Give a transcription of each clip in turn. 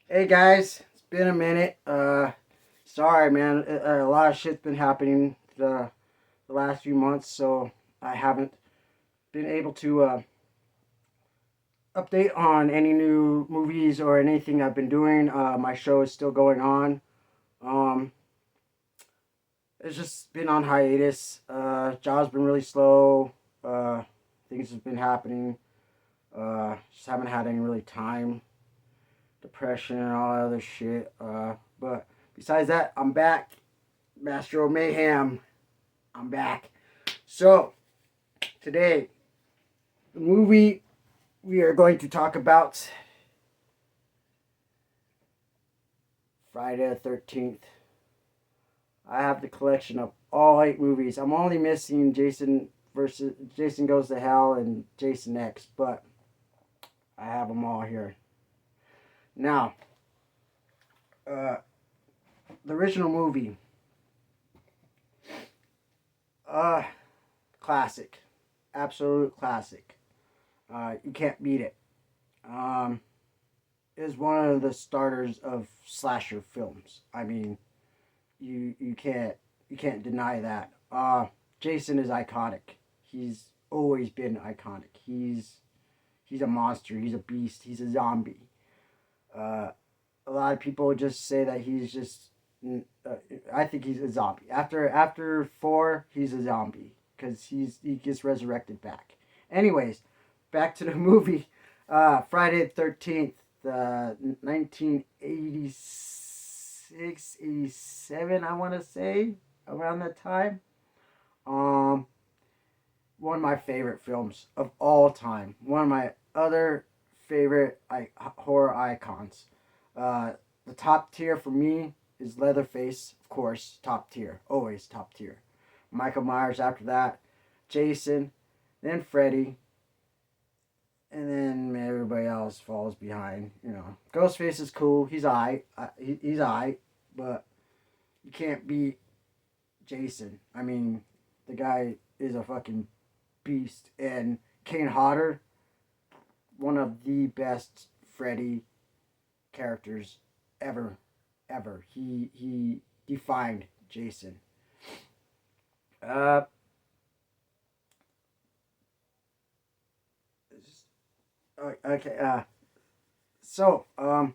Hey guys, it's been a minute. Sorry man, a lot of shit's been happening the last few months, so I haven't been able to update on any new movies or anything I've been doing. My show is still going on. Um, it's just been on hiatus. Job's been really slow. Things have been happening. Just haven't had any really time. Depression and all that other shit. But besides that, I'm back. Master of Mayhem. I'm back. So, today, the movie we are going to talk about Friday the 13th. I have the collection of all 8 movies. I'm only missing Jason Goes to Hell and Jason X, but I have them all here. Now, uh, the original movie, uh, classic. Absolute classic. You can't beat it. Um, is one of the starters of slasher films. I mean, you can't deny that. Jason is iconic. He's always been iconic. He's a monster. He's a beast. He's a zombie. Uh, a lot of people just say that he's just. I think he's a zombie. After 4, he's a zombie because he gets resurrected back. Anyways, back to the movie. Friday the 13th, 1986, 87, I want to say, around that time. Um, One of my favorite films of all time. One of my other favorite horror icons. Uh, the top tier for me is Leatherface, of course, top tier, always top tier. Michael Myers after that, Jason, then Freddy, and then everybody else falls behind. Ghostface is cool. He's alright. He's alright, but you can't beat Jason. I mean, the guy is a fucking beast. And Kane Hodder, one of the best Freddy characters ever, ever. He defined Jason. Uh, okay. So the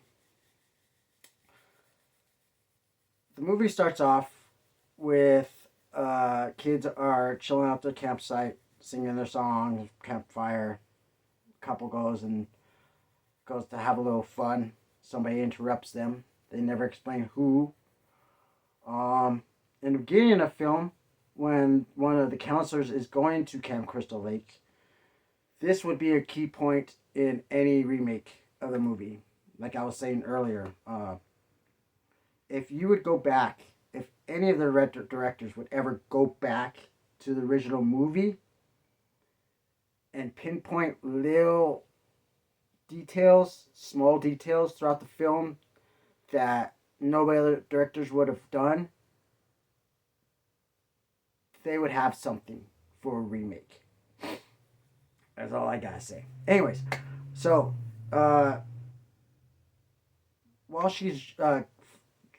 movie starts off with kids are chilling at the campsite, singing their songs, campfire. Couple goes to have a little fun. Somebody interrupts them. They never explain who. In the beginning of the film, when one of the counselors is going to Camp Crystal Lake, this would be a key point in any remake of the movie. Like I was saying earlier, if you would go back, if any of the directors would ever go back to the original movie and pinpoint little details, small details throughout the film that nobody other directors would have done, they would have something for a remake. That's all I gotta say. Anyways, so uh, while she's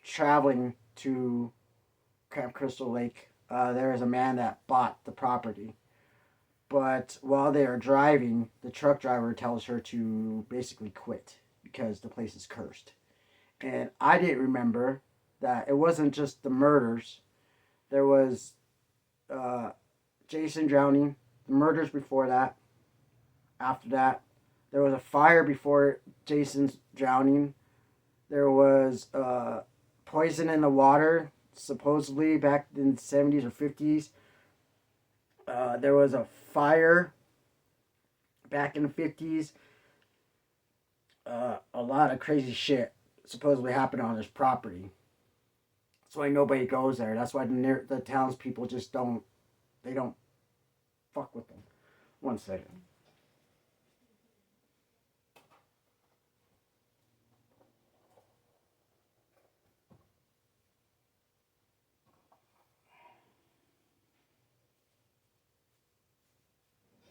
traveling to Camp Crystal Lake, there is a man that bought the property. But while they are driving, the truck driver tells her to basically quit because the place is cursed. And I didn't remember that it wasn't just the murders. There was uh, Jason drowning, the murders before that. After that, there was a fire before Jason's drowning. There was poison in the water, supposedly back in the 70s or 50s. There was a fire back in the 50s. A lot of crazy shit supposedly happened on this property. That's why nobody goes there. That's why the townspeople just don't fuck with them. One second.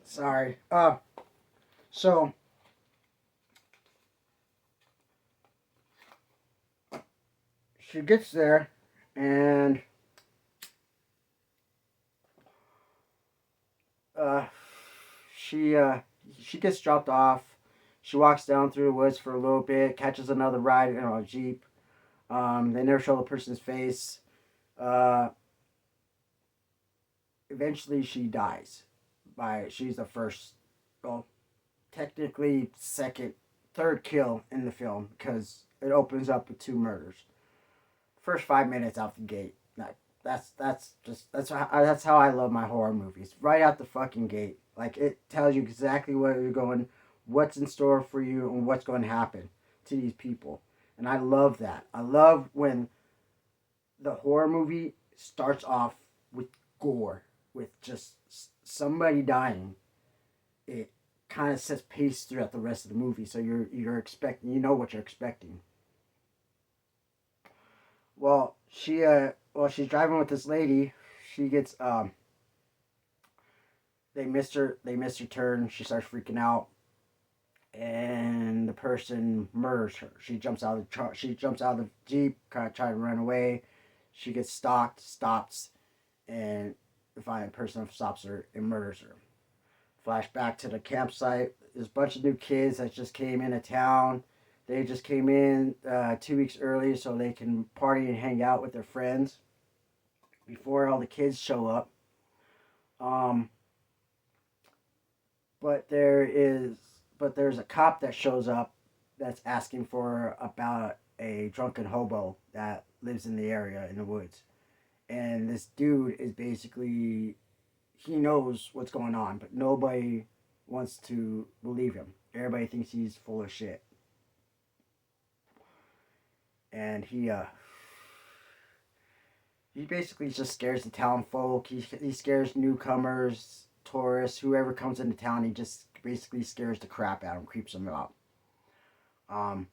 Sorry. So she gets there, and uh, she uh, she gets dropped off. She walks down through the woods for a little bit, catches another ride in a jeep. They never show the person's face. Uh, Eventually, she dies. She's the first, well, technically second, third kill in the film because it opens up with two murders. First 5 minutes out the gate. That's how I love my horror movies. Right out the fucking gate, like it tells you exactly where you're going, what's in store for you, and what's going to happen to these people. And I love that. I love when the horror movie starts off with gore, with just somebody dying. It kind of sets pace throughout the rest of the movie, so you're expecting, you know what you're expecting. Well, she's driving with this lady. She gets they missed her turn. She starts freaking out, and the person murders her. She jumps out of the jeep, kind of trying to run away. She gets stalked, stops, and the violent person stops her and murders her. Flashback to the campsite. There's a bunch of new kids that just came into town. They just came in 2 weeks early so they can party and hang out with their friends before all the kids show up. Um, but there's a cop that shows up that's asking for about a drunken hobo that lives in the area in the woods. And this dude is basically, he knows what's going on, but nobody wants to believe him. Everybody thinks he's full of shit. And he basically just scares the town folk. He scares newcomers, tourists, whoever comes into town. He just basically scares the crap out of them, creeps them out. Um,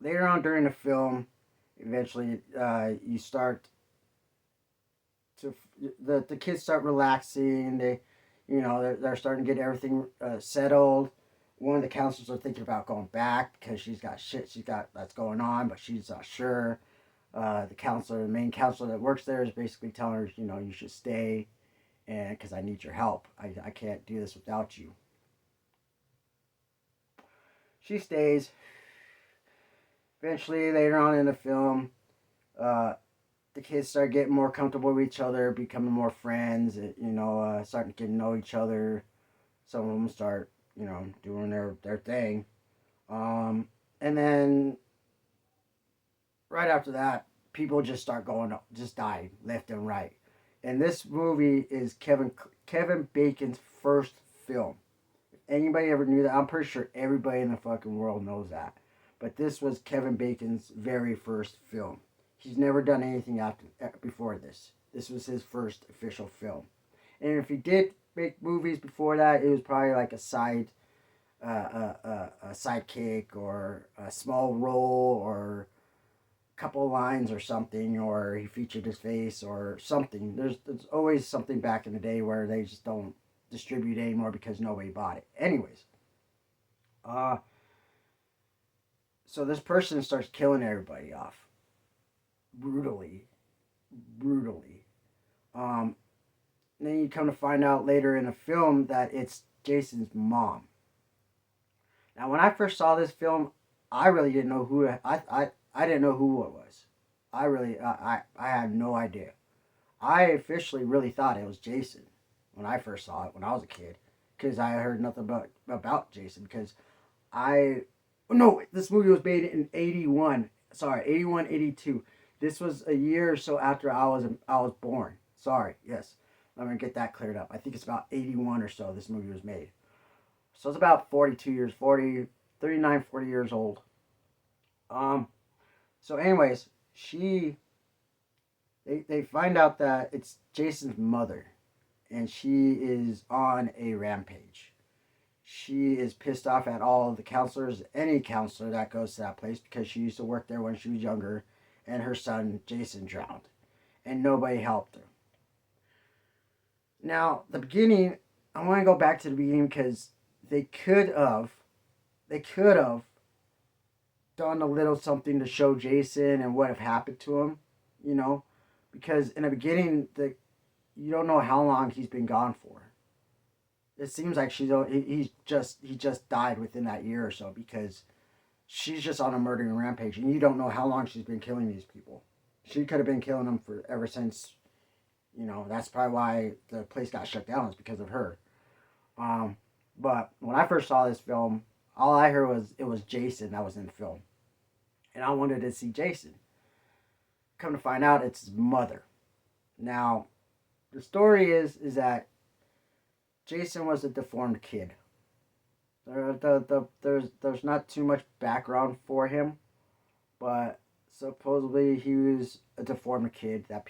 Later on during the film, eventually you start to the kids start relaxing. They're starting to get everything settled. One of the counselors are thinking about going back because she's got that's going on, but she's not sure. The main counselor that works there, is basically telling her, you should stay, and because I need your help. I can't do this without you. She stays. Eventually, later on in the film, uh, the kids start getting more comfortable with each other, becoming more friends. Starting to get to know each other. Some of them start, doing their thing. And then right after that, people just start just dying left and right. And this movie is Kevin Bacon's first film. If anybody ever knew that, I'm pretty sure everybody in the fucking world knows that. But this was Kevin Bacon's very first film. He's never done anything before this. This was his first official film. And if he did make movies before that, it was probably like a sidekick or a small role or a couple of lines or something, or he featured his face or something. There's always something back in the day where they just don't distribute anymore because nobody bought it. Anyways, uh, so this person starts killing everybody off brutally, brutally. Um, then you come to find out later in the film that it's Jason's mom. Now, when I first saw this film, I really didn't know I didn't know who it was. I had no idea. I officially really thought it was Jason when I first saw it when I was a kid, because I heard nothing about Jason. Because I no, this movie was made in 81. Sorry, 81, 82. This was a year or so after I was born. Sorry, yes. Let me get that cleared up. I think it's about 81 or so this movie was made. So it's about 42 years, 39, 40 years old. Um, so anyways, they find out that it's Jason's mother, and she is on a rampage. She is pissed off at all of the counselors, any counselor that goes to that place, because she used to work there when she was younger, and her son Jason drowned, and nobody helped her. Now, the beginning, I want to go back to the beginning because they could have, they could have done a little something to show Jason and what have happened to him, you know, because in the beginning, you don't know how long he's been gone for. It seems like he just died within that year or so because she's just on a murdering rampage, and you don't know how long she's been killing these people. She could have been killing them for ever since. You know, that's probably why the place got shut down, is because of her. Um, but when I first saw this film, all I heard was it was Jason that was in the film, and I wanted to see Jason. Come to find out, it's his mother. Now, the story is that Jason was a deformed kid. There's not too much background for him, but supposedly he was a deformed kid that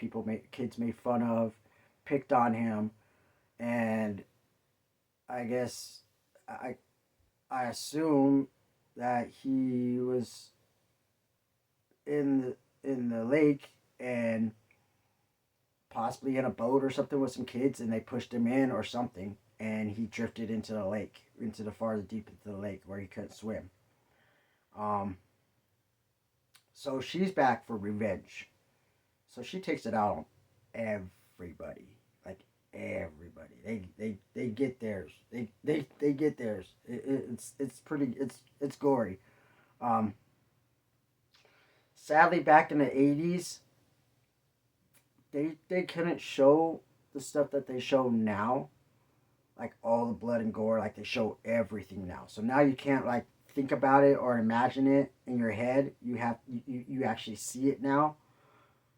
kids made fun of, picked on him, and I guess I I assume that he was in the lake and possibly in a boat or something with some kids, and they pushed him in or something, and he drifted into the lake, into the farther deep into the lake where he couldn't swim. Um, so she's back for revenge. So she takes it out on everybody, like everybody. They get theirs. They get theirs. It's pretty. It's gory. Um, Sadly, back in the '80s, they couldn't show the stuff that they show now, like all the blood and gore. Like they show everything now. So now you can't like think about it or imagine it in your head. You actually see it now,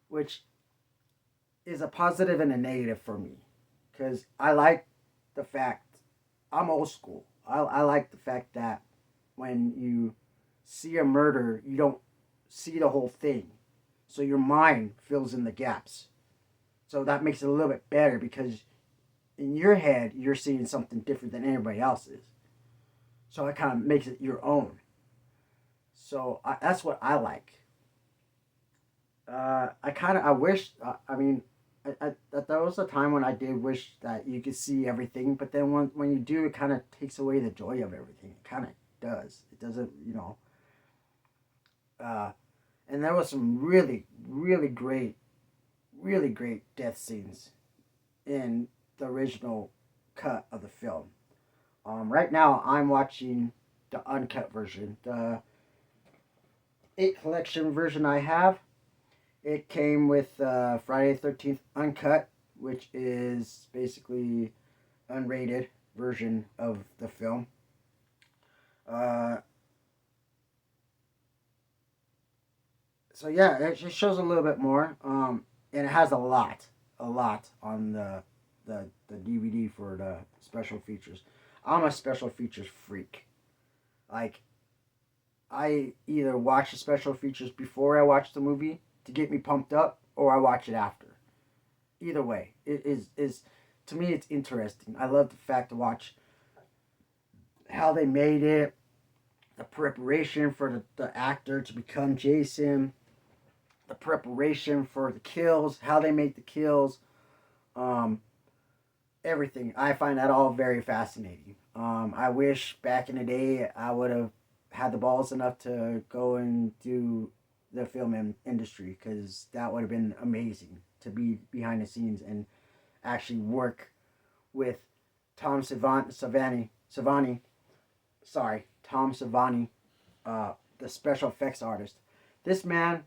which is a positive and a negative for me, because I like the fact I'm old school. I like the fact that when you see a murder, you don't see the whole thing, so your mind fills in the gaps. So that makes it a little bit better because in your head you're seeing something different than anybody else is. So it kind of makes it your own. So that's what I like. I wish. I mean, there was a time when I did wish that you could see everything, but then when you do, it kind of takes away the joy of everything. It kind of does. It doesn't, you know. Uh, and there was some really great death scenes in the original cut of the film. Right now, I'm watching the uncut version, the 8 collection version I have. It came with Friday the 13th Uncut, which is basically unrated version of the film. Uh, so yeah, it just shows a little bit more, and it has a lot on the DVD for the special features. I'm a special features freak. Like I either watch the special features before I watch the movie to get me pumped up, or I watch it after. Either way, it is to me it's interesting. I love the fact to watch how they made it, the preparation for the actor to become Jason, the preparation for the kills, how they make the kills, um, everything. I find that all very fascinating. I wish back in the day I would have had the balls enough to go and do the film industry, because that would have been amazing to be behind the scenes and actually work with Savani, sorry, Tom Savani, the special effects artist. This man,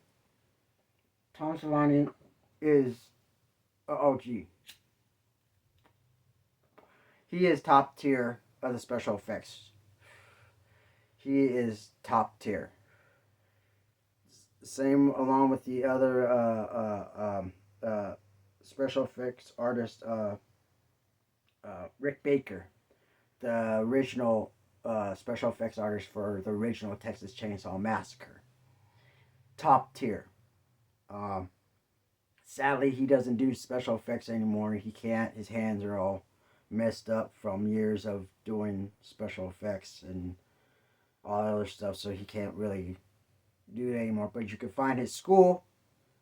Tom Savani, is a OG. He is top tier of the special effects. He is top tier. Same along with the other special effects artist, Rick Baker, the original special effects artist for the original Texas Chainsaw Massacre. Top tier. Um, Sadly, he doesn't do special effects anymore. He can't. His hands are all messed up from years of doing special effects and all that other stuff, so he can't really do it anymore. But you can find his school.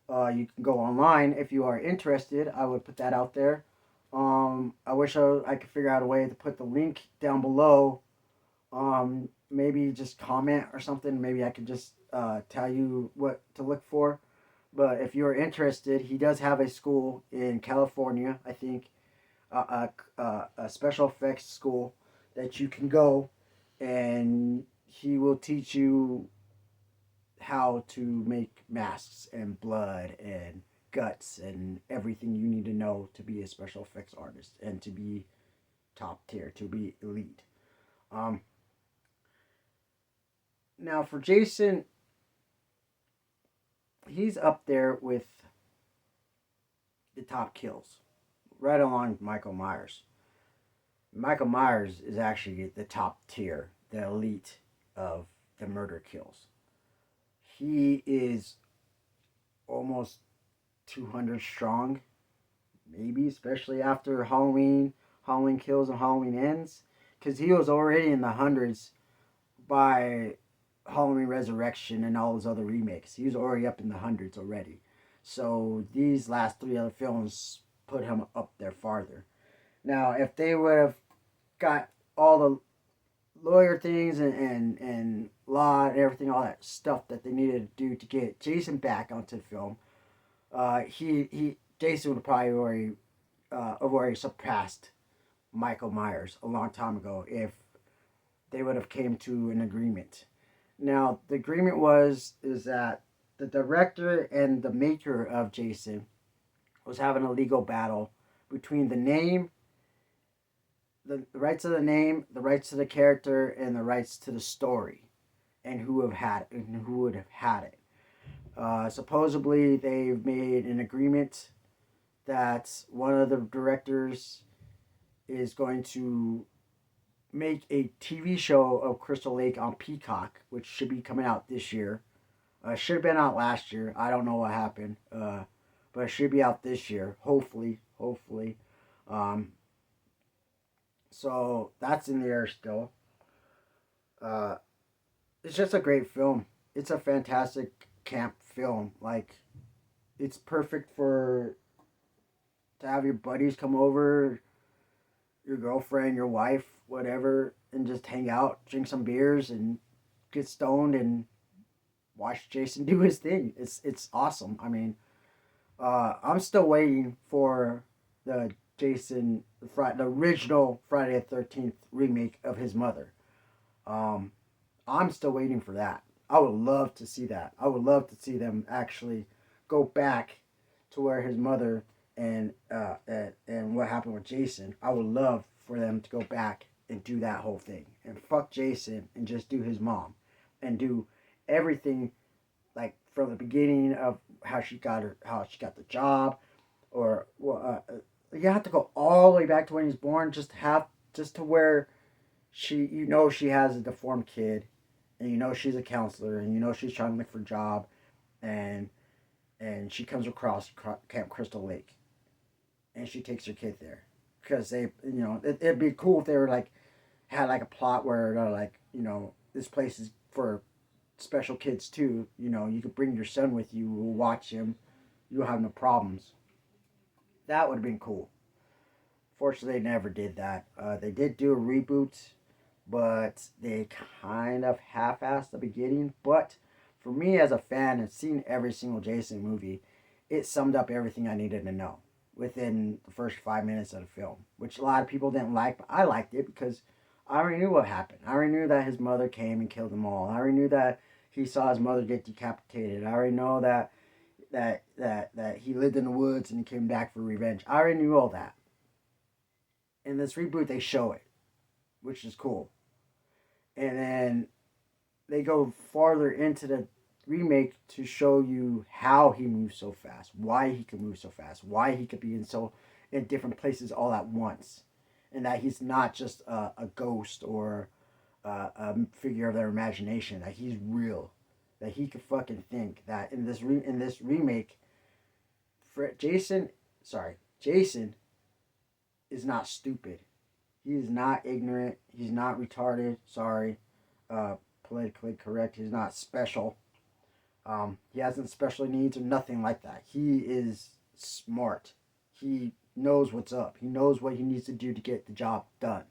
You can go online if you are interested. I would put that out there. I wish I could figure out a way to put the link down below. maybe just comment or something. Maybe I could just tell you what to look for. But if you're interested, he does have a school in California, I think, a special effects school that you can go, and he will teach you how to make masks and blood and guts and everything you need to know to be a special effects artist and to be top tier, to be elite. Um, Now for Jason, he's up there with the top kills, right along with Michael Myers. Michael Myers is actually the top tier, the elite of the murder kills. He is almost 200 strong, maybe, especially after Halloween Kills and Halloween Ends, because he was already in the hundreds by Halloween Resurrection and all those other remakes. He was already up in the hundreds already. So these last three other films put him up there farther. Now, if they would have got all the lawyer things and law and everything, all that stuff that they needed to do to get Jason back onto the film, he Jason would probably have already surpassed Michael Myers a long time ago if they would have came to an agreement. Now the agreement is that the director and the maker of Jason was having a legal battle between the name, the rights of the name, the rights to the character, and the rights to the story, and who would have had it. Supposedly, they've made an agreement that one of the directors is going to make a TV show of Crystal Lake on Peacock, which should be coming out this year. Should have been out last year. I don't know what happened, but it should be out this year. Hopefully, hopefully. Um, so that's in the air still. Uh, it's just a great film. It's a fantastic camp film. Like, it's perfect for to have your buddies come over, your girlfriend, your wife, whatever, and just hang out, drink some beers, and get stoned and watch Jason do his thing. It's awesome. I mean, I'm still waiting for the the original Friday the 13th remake of his mother. Um, I'm still waiting for that. I would love to see that. I would love to see them actually go back to where his mother and what happened with Jason. I would love for them to go back and do that whole thing and fuck Jason and just do his mom and do everything like from the beginning of how she got the job, or you have to go all the way back to when he's born, just to where she has a deformed kid, and she's a counselor, and she's trying to look for a job, and she comes across Camp Crystal Lake, and she takes her kid there because it'd be cool if they were like had like a plot where they're like this place is for special kids too. You could bring your son with you, we'll watch him, you'll have no problems. That would have been cool. Fortunately, they never did that. They did do a reboot, but they kind of half-assed the beginning. But for me as a fan and seeing every single Jason movie, it summed up everything I needed to know within the first 5 minutes of the film, which a lot of people didn't like, but I liked it because I already knew what happened. I already knew that his mother came and killed them all. I already knew that he saw his mother get decapitated. I already know that he lived in the woods and he came back for revenge. I already knew all that. In this reboot, they show it, which is cool. And then they go farther into the remake to show you how he moves so fast, why he can move so fast, why he could be in different places all at once, and that he's not just a ghost or a figure of their imagination. That he's real, that he could fucking think. That in this remake, Jason is not stupid. He is not ignorant. He's not retarded. Sorry, politically correct. He's not special. He hasn't special needs or nothing like that. He is smart. He knows what's up. He knows what he needs to do to get the job done.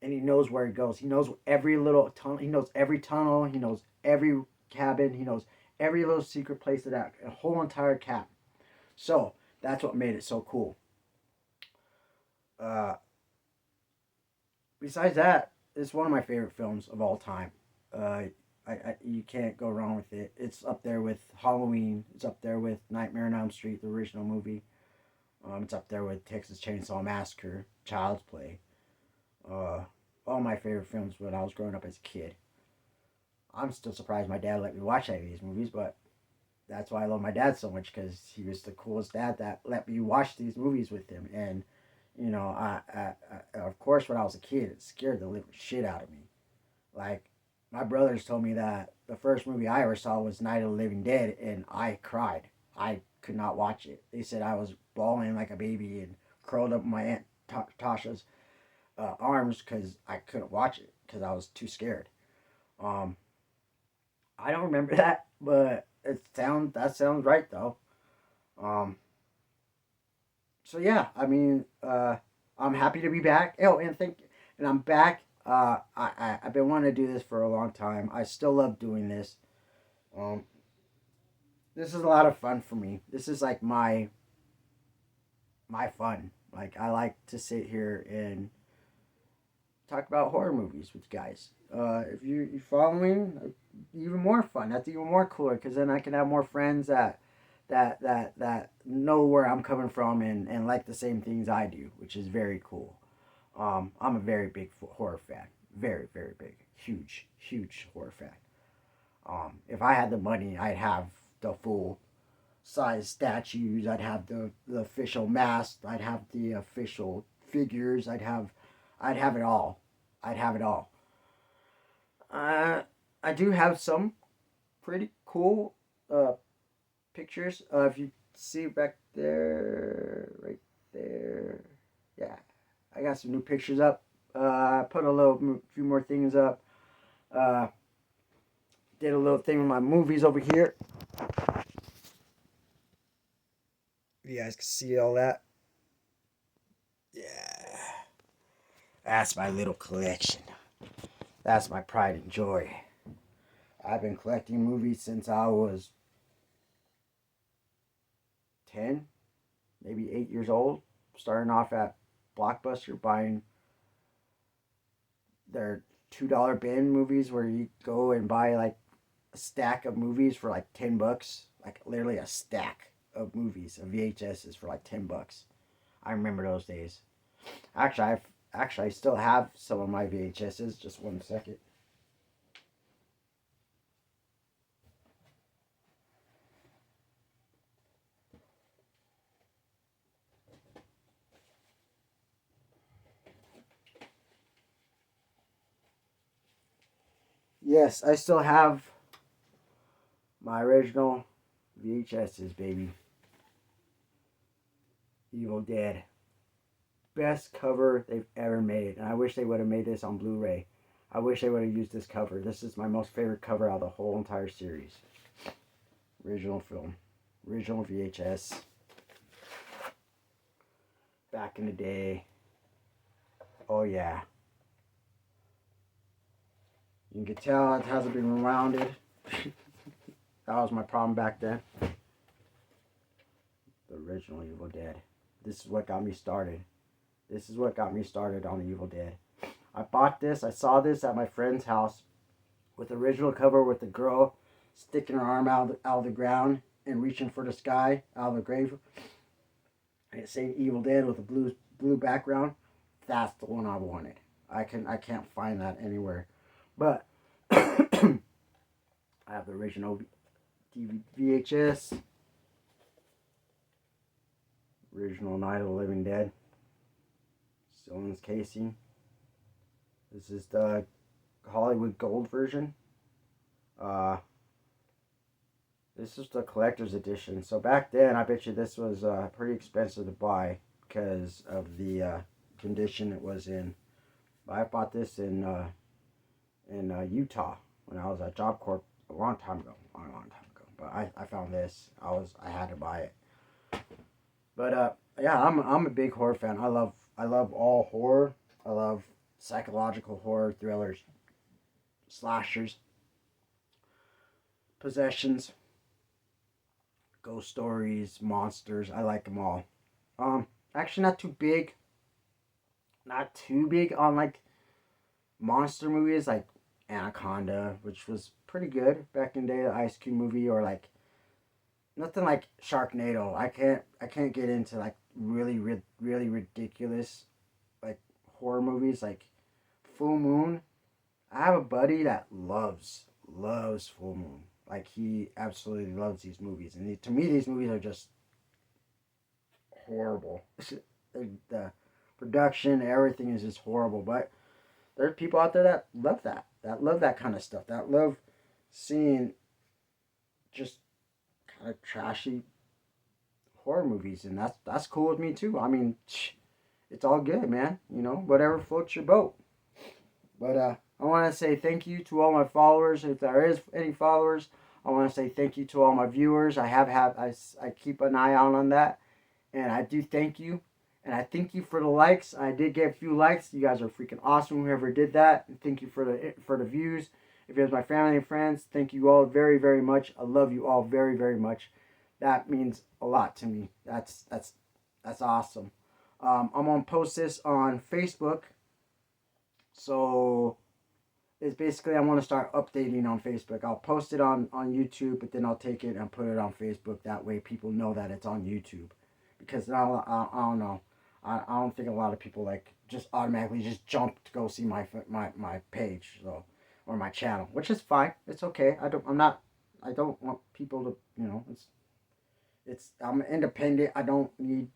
and he knows where he goes. He knows every little tunnel. He knows every tunnel. He knows every cabin. He knows every little secret place of that a whole entire cabin. So that's what made it so cool. Uh, Besides that, it's one of my favorite films of all time. Uh, you can't go wrong with it. It's up there with Halloween. It's up there with Nightmare on Elm Street, the original movie. It's up there with Texas Chainsaw Massacre, Child's Play. Uh, all my favorite films when I was growing up as a kid. I'm still surprised my dad let me watch any of these movies, but that's why I love my dad so much because he was the coolest dad that let me watch these movies with him. And of course, when I was a kid, it scared the living shit out of me. Like, my brothers told me that the first movie I ever saw was Night of the Living Dead, and I cried. I could not watch it. They said I was bawling like a baby and curled up in my aunt Tasha's arms because I couldn't watch it because I was too scared. Um, I don't remember that, but that sounds right though. Um, so yeah, I mean, I'm happy to be back. Oh, and I'm back. I've been wanting to do this for a long time. I still love doing this. Um, this is a lot of fun for me. This is like my fun. Like I like to sit here and talk about horror movies with you guys. If you follow me, even more fun. That's even more cooler because then I can have more friends that know where I'm coming from and like the same things I do, which is very cool. I'm a very big horror fan. Very, very big. Huge, huge horror fan. If I had the money, I'd have the full size statues. I'd have the official mask. I'd have the official figures. I'd have it all. I'd have it all. Uh, I do have some pretty cool pictures. If you see back there, right there, yeah, I got some new pictures up. I put few more things up. Uh, did a little thing with my movies over here. You guys can see all that. Yeah, that's my little collection. That's my pride and joy. I've been collecting movies since I was 10, maybe 8 years old. Starting off at Blockbuster, buying their $2 bin movies where you go and buy like a stack of movies for like $10. Like literally a stack of movies, of VHSs for like $10. I remember those days. I still have some of my VHSs. Just one second. Yes, I still have my original VHSs, baby. Evil Dead. Best cover they've ever made. And I wish they would have made this on Blu ray. I wish they would have used this cover. This is my most favorite cover out of the whole entire series. Original film. Original VHS. Back in the day. Oh, yeah. You can tell it hasn't been rounded. That was my problem back then. The original Evil Dead. This is what got me started. This is what got me started on the Evil Dead. I bought this. I saw this at my friend's house with the original cover with the girl sticking her arm out of the ground and reaching for the sky out of the grave. And it said Evil Dead with a blue background. That's the one I wanted. I can't find that anywhere. But I have the original VHS. Original Night of the Living Dead. Still in this casing. This is the Hollywood Gold version. This is the collector's edition. So back then, I bet you this was pretty expensive to buy because of the condition it was in. But I bought this in Utah when I was at Job Corp a long time ago. Long time ago. But I found this. I had to buy it. But yeah, I'm a big horror fan. I love all horror. I love psychological horror thrillers, slashers, possessions, ghost stories, monsters. I like them all. Actually, not too big on like monster movies like Anaconda, which was pretty good back in the day, the Ice Cube movie, or like nothing like Sharknado. I can't get into like really ridiculous like horror movies like Full Moon. I have a buddy that loves Full Moon. Like he absolutely loves these movies, and to me these movies are just horrible. The production, everything is just horrible. But there's people out there that love that kind of stuff, that love seeing just kind of trashy horror movies, and that's cool with me too. I mean, it's all good, man. You know, whatever floats your boat. But I want to say thank you to all my followers. If there is any followers, I want to say thank you to all my viewers. I keep an eye out on that, and I do thank you. And I thank you for the likes. I did get a few likes. You guys are freaking awesome. Whoever did that, and thank you for the views. If it was my family and friends, thank you all very very much. I love you all very very much. That means a lot to me. That's awesome. I'm gonna post this on Facebook. So it's basically I want to start updating on Facebook. I'll post it on YouTube, but then I'll take it and put it on Facebook. That way people know that it's on YouTube. Because I don't know. I don't think a lot of people like just automatically just jump to go see my page, so, or my channel, which is fine. It's okay. I don't want people to, I'm independent. I don't need,